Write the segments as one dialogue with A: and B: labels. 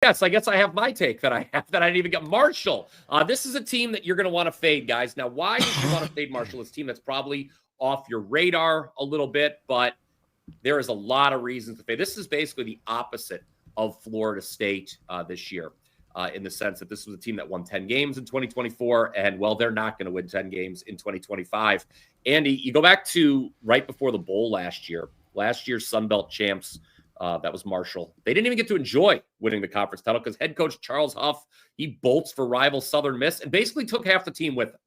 A: Yes, I guess I have my take that I have that I didn't even get. Marshall. This is a team that you're going to want to fade, guys. Now, why would you want to fade Marshall? It's a team that's probably off your radar a little bit, but there is a lot of reasons to fade. This is basically the opposite of Florida State this year, in the sense that this was a team that won 10 games in 2024, and, well, they're not going to win 10 games in 2025. Andy, you go back to right before the bowl last year's Sun Belt champs. That was Marshall. They didn't even get to enjoy winning the conference title because head coach Charles Huff, he bolts for rival Southern Miss and basically took half the team with him.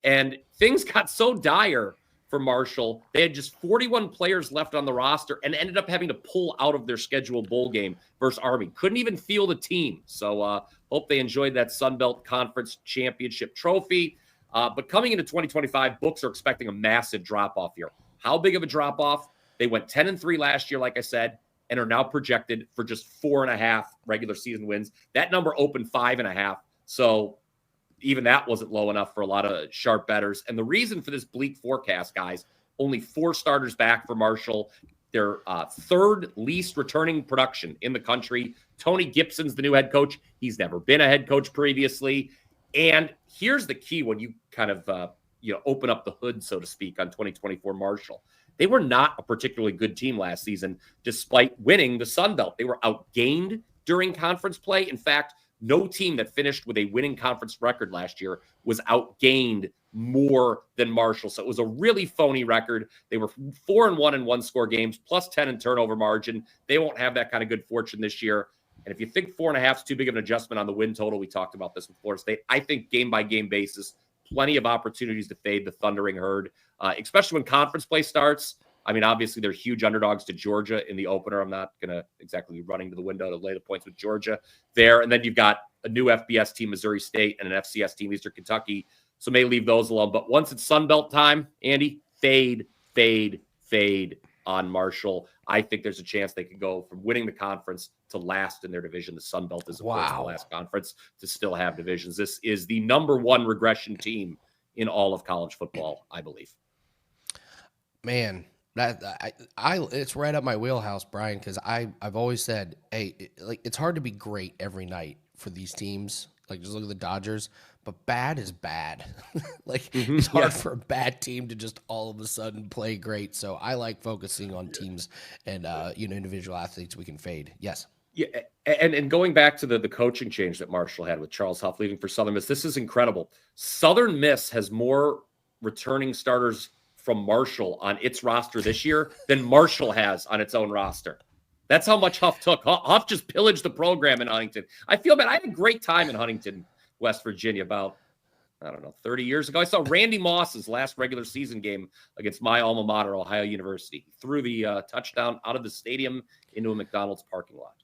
A: And things got so dire for Marshall. They had just 41 players left on the roster and ended up having to pull out of their scheduled bowl game versus Army. Couldn't even field the team. So hope they enjoyed that Sun Belt Conference Championship trophy. But coming into 2025, books are expecting a massive drop-off here. How big of a drop-off? They went 10-3 last year, like I said, and are now projected for just 4.5 regular season wins. That number opened 5.5. So even that wasn't low enough for a lot of sharp bettors. And the reason for this bleak forecast, guys, only 4 starters back for Marshall. Their third least returning production in the country. Tony Gibson's the new head coach. He's never been a head coach previously. And here's the key when you kind of open up the hood, so to speak, on 2024 Marshall. They were not a particularly good team last season, despite winning the Sun Belt. They were outgained during conference play. In fact, no team that finished with a winning conference record last year was outgained more than Marshall. So it was a really phony record. They were 4-1 in one-score games, plus 10 in turnover margin. They won't have that kind of good fortune this year. And if you think 4.5 is too big of an adjustment on the win total, we talked about this with Florida State. I think game-by-game basis, plenty of opportunities to fade the Thundering Herd, especially when conference play starts. I mean, obviously, they're huge underdogs to Georgia in the opener. I'm not going to exactly be running to the window to lay the points with Georgia there. And then you've got a new FBS team, Missouri State, and an FCS team, Eastern Kentucky. So may leave those alone. But once it's Sun Belt time, Andy, fade on Marshall. I think there's a chance they could go from winning the conference to last in their division. The Sun Belt is, of course, the last conference to still have divisions. This is the number 1 regression team in all of college football, I believe.
B: Man, it's right up my wheelhouse, Brian, because I've always said, hey, it's hard to be great every night for these teams. Like, just look at the Dodgers, but bad is bad. It's hard for a bad team to just all of a sudden play great. So I like focusing on teams and individual athletes we can fade. Yes.
A: Yeah, and going back to the coaching change that Marshall had with Charles Huff leaving for Southern Miss, this is incredible. Southern Miss has more returning starters from Marshall on its roster this year than Marshall has on its own roster. That's how much Huff took. Huff just pillaged the program in Huntington. I feel bad. I had a great time in Huntington, West Virginia, about, 30 years ago. I saw Randy Moss's last regular season game against my alma mater, Ohio University. He threw the touchdown out of the stadium into a McDonald's parking lot.